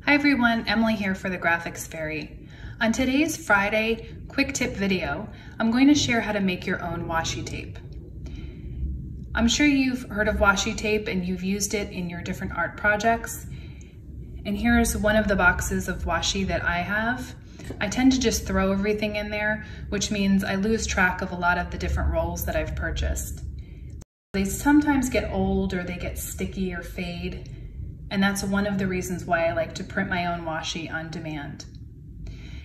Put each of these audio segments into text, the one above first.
Hi everyone, Emily here for the Graphics Fairy. On today's Friday quick tip video, I'm going to share how to make your own washi tape. I'm sure you've heard of washi tape and you've used it in your different art projects. And here's one of the boxes of washi that I have. I tend to just throw everything in there, which means I lose track of a lot of the different rolls that I've purchased. They sometimes get old or they get sticky or fade. And that's one of the reasons why I like to print my own washi on demand.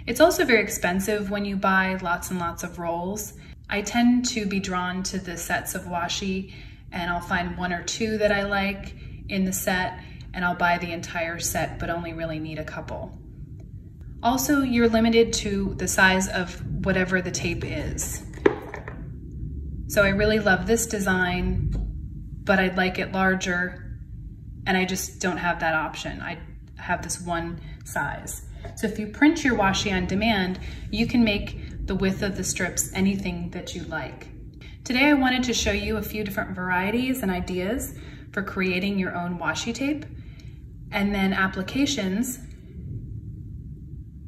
It's also very expensive when you buy lots and lots of rolls. I tend to be drawn to the sets of washi, and I'll find one or two that I like in the set, and I'll buy the entire set, but only really need a couple. Also, you're limited to the size of whatever the tape is. So I really love this design, but I'd like it larger, and I just don't have that option. I have this one size. So if you print your washi on demand, you can make the width of the strips anything that you like. Today I wanted to show you a few different varieties and ideas for creating your own washi tape, and then applications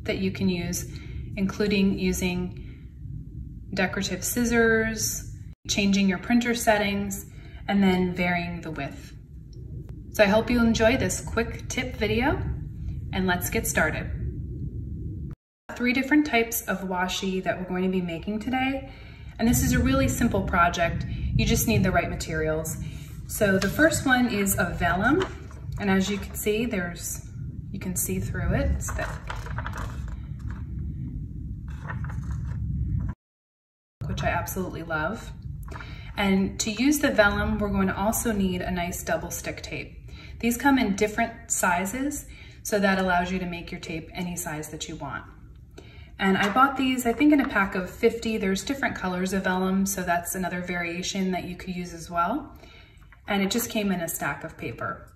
that you can use, including using decorative scissors, changing your printer settings, and then varying the width. So I hope you enjoy this quick tip video, and let's get started. 3 different types of washi that we're going to be making today, and this is a really simple project. You just need the right materials. So the first one is a vellum, and as you can see, you can see through it. It's thick, which I absolutely love. And to use the vellum, we're going to also need a nice double stick tape. These come in different sizes, so that allows you to make your tape any size that you want. And I bought these, I think, in a pack of 50. There's different colors of vellum, so that's another variation that you could use as well. And it just came in a stack of paper.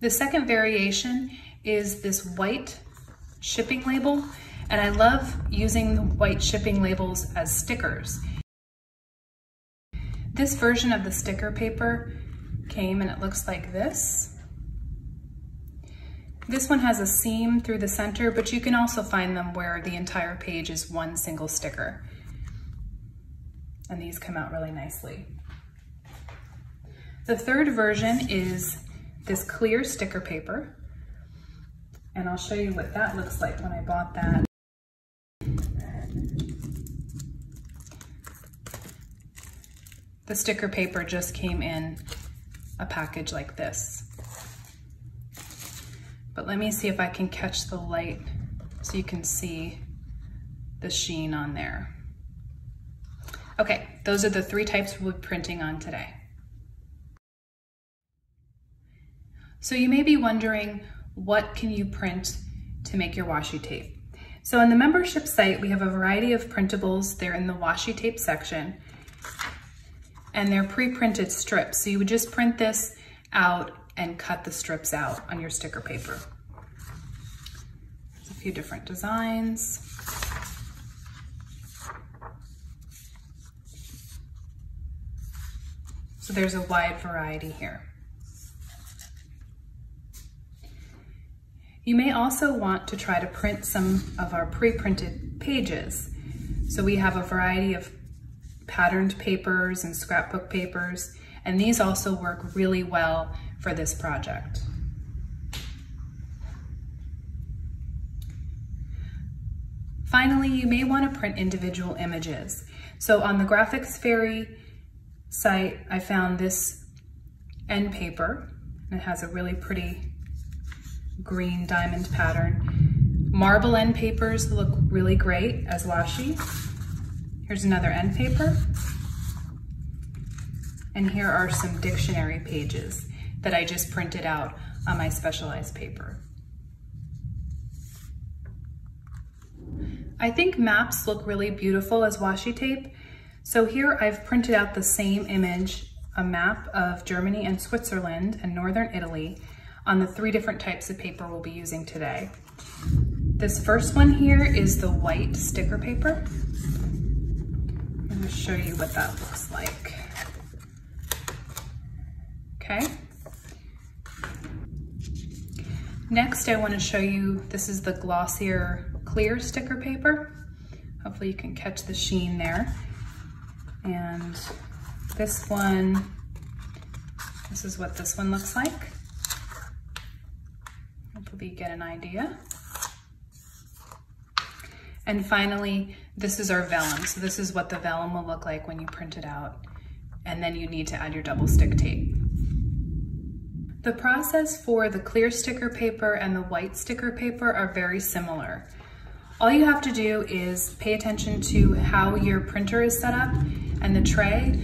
The second variation is this white shipping label, and I love using the white shipping labels as stickers. This version of the sticker paper came and it looks like this. This one has a seam through the center, but you can also find them where the entire page is one single sticker. And these come out really nicely. The third version is this clear sticker paper. And I'll show you what that looks like when I bought that. The sticker paper just came in a package like this. But let me see if I can catch the light so you can see the sheen on there. Okay, those are the 3 types we'll be printing on today. So you may be wondering, what can you print to make your washi tape? So on the membership site, we have a variety of printables. They're in the washi tape section, and they're pre-printed strips. So you would just print this out and cut the strips out on your sticker paper. There's a few different designs. So there's a wide variety here. You may also want to try to print some of our pre-printed pages. So we have a variety of patterned papers and scrapbook papers, and these also work really well for this project. Finally, you may want to print individual images. So on the Graphics Fairy site, I found this Endpaper, and it has a really pretty green diamond pattern. Marbled Endpapers look really great as washi. Here's another Endpaper. And here are some dictionary pages that I just printed out on my specialized paper. I think maps look really beautiful as washi tape. So here I've printed out the same image, a map of Germany and Switzerland and Northern Italy, on the 3 different types of paper we'll be using today. This first one here is the white sticker paper. I'm going to show you what that looks like. Okay. Next, I want to show you, this is the glossier clear sticker paper. Hopefully you can catch the sheen there. And this one, this is what this one looks like. Hopefully you get an idea. And finally, this is our vellum. So this is what the vellum will look like when you print it out. And then you need to add your double stick tape. The process for the clear sticker paper and the white sticker paper are very similar. All you have to do is pay attention to how your printer is set up and the tray,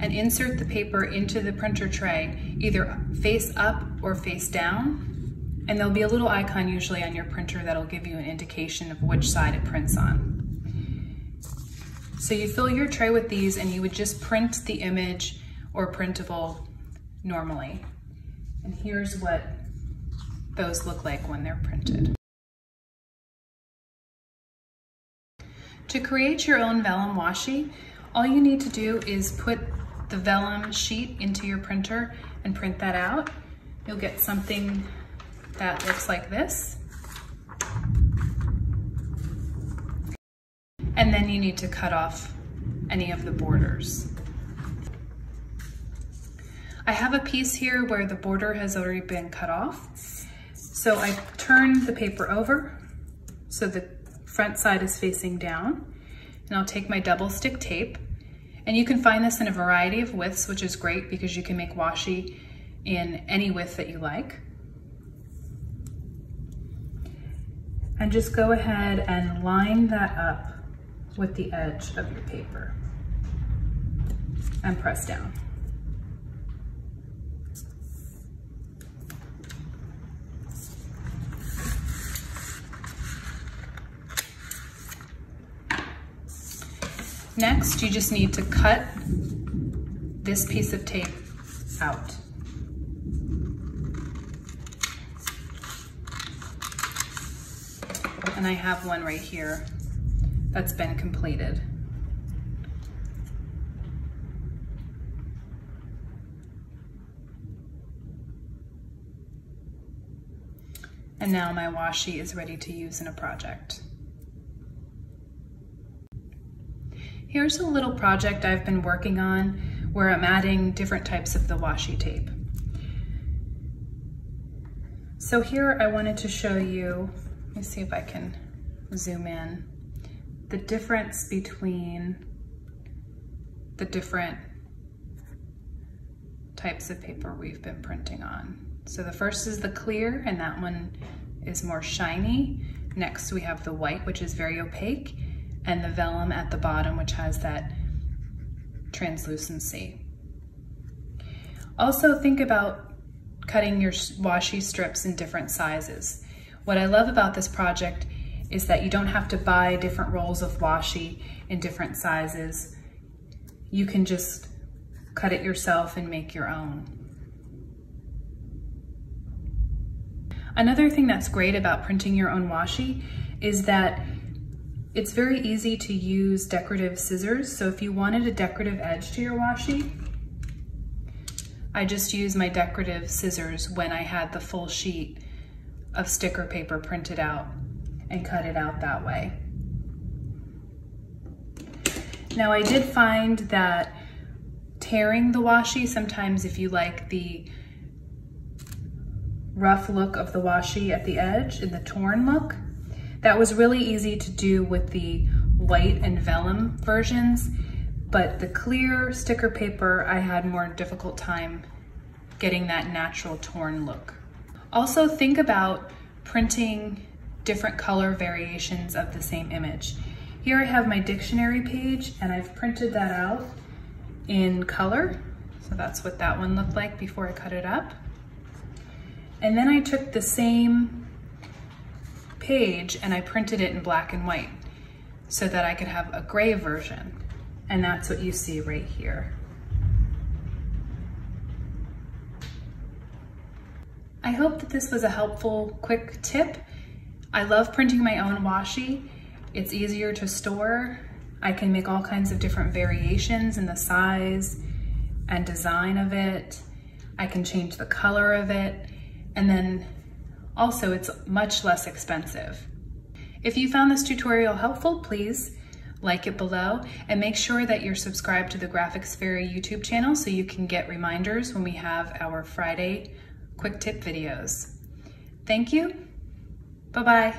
and insert the paper into the printer tray, either face up or face down. And there'll be a little icon usually on your printer that'll give you an indication of which side it prints on. So you fill your tray with these and you would just print the image or printable normally. And here's what those look like when they're printed. To create your own vellum washi, all you need to do is put the vellum sheet into your printer and print that out. You'll get something that looks like this. And then you need to cut off any of the borders. I have a piece here where the border has already been cut off. So I turn the paper over so the front side is facing down. And I'll take my double stick tape. And you can find this in a variety of widths, which is great because you can make washi in any width that you like. And just go ahead and line that up with the edge of your paper and press down. Next, you just need to cut this piece of tape out. And I have one right here that's been completed. And now my washi is ready to use in a project. Here's a little project I've been working on where I'm adding different types of the washi tape. So here I wanted to show you, let me see if I can zoom in, the difference between the different types of paper we've been printing on. So the first is the clear, and that one is more shiny. Next we have the white, which is very opaque, and the vellum at the bottom, which has that translucency. Also think about cutting your washi strips in different sizes. What I love about this project is that you don't have to buy different rolls of washi in different sizes. You can just cut it yourself and make your own. Another thing that's great about printing your own washi is that it's very easy to use decorative scissors. So if you wanted a decorative edge to your washi, I just use my decorative scissors when I had the full sheet of sticker paper printed out and cut it out that way. Now I did find that tearing the washi, sometimes if you like the rough look of the washi at the edge and the torn look, that was really easy to do with the white and vellum versions, but the clear sticker paper, I had more difficult time getting that natural torn look. Also think about printing different color variations of the same image. Here I have my dictionary page and I've printed that out in color. So that's what that one looked like before I cut it up. And then I took the same page and I printed it in black and white so that I could have a gray version. And that's what you see right here. I hope that this was a helpful, quick tip. I love printing my own washi. It's easier to store. I can make all kinds of different variations in the size and design of it. I can change the color of it. And then Also, it's much less expensive. If you found this tutorial helpful, please like it below and make sure that you're subscribed to the Graphics Fairy YouTube channel so you can get reminders when we have our Friday quick tip videos. Thank you. Bye-bye.